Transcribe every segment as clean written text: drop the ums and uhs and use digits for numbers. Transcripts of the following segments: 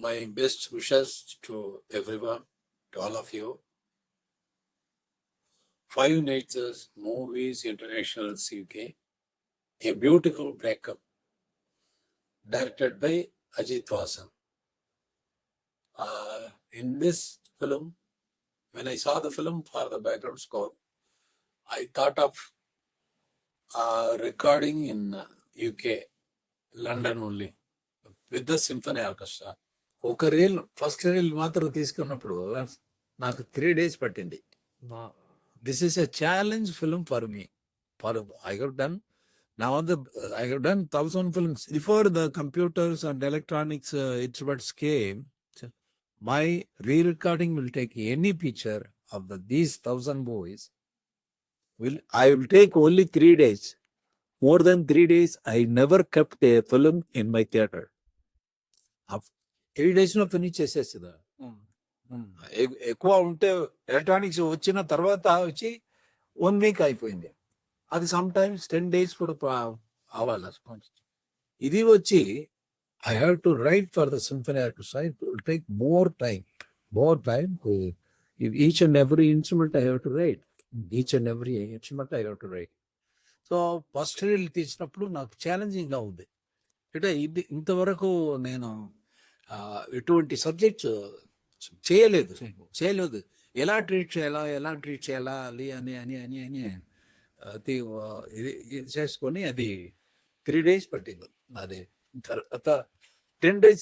My best wishes to everyone, to all of you. Five Natures Movies International UK, a beautiful breakup, directed by Ajit Vasan. In this film, when I saw the film for the background score, I thought of recording in UK, London only, with the symphony orchestra. ఒక reel first reel మాత్రం తీసుకున్నప్పుడు నాకు 3 days పట్టింది. This is a challenge film for me. For I have done now I have done 1,000 films before the computers and electronics instruments came. My re-recording will take any picture of these 1,000 boys. I will take only 3 days. More than 3 days, I never kept a film in my theater. 8 days లో finish చేసేస్తుందా. ఎక్కువ ఉంటే electronics వచ్చిన తర్వాత వచ్చి 1 week అయిపోయింది. అది some times 10 days కూడా అవ్వాలి. ఇది వచ్చి I have to right for the symphony orchestra. It will take more time. Each and every instrument I have to right. So first reel తీసినప్పుడు నాకు ఛాలెంజింగ్గా ఉంది. అంటే ఇది ఇంతవరకు నేను ఎటువంటి సబ్జెక్ట్స్ చేయలేదు. ఎలా ట్రీట్ చేయాలి అని అది ఇది చేసుకొని అది 3 days పట్టింది. అది తర్వాత 10 days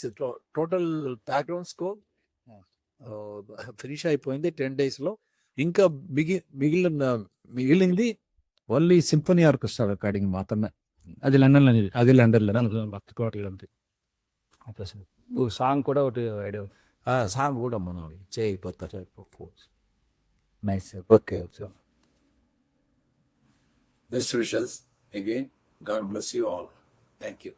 total background score finish అయిపోయింది 10 daysలో. ఇంకా మిగిలింది ఓన్లీ సింఫనీ ఆర్కెస్ట్రా రికార్డింగ్ మాత్రమే. అది లండన్లో భక్తి కోటలు అంతే. సాంగ్ కూడా ఒకటి ఐడియా. సాంగ్ కూడా మనం చేయకపోతారు. Nice. Okay. Best wishes again. God bless you all. Thank you.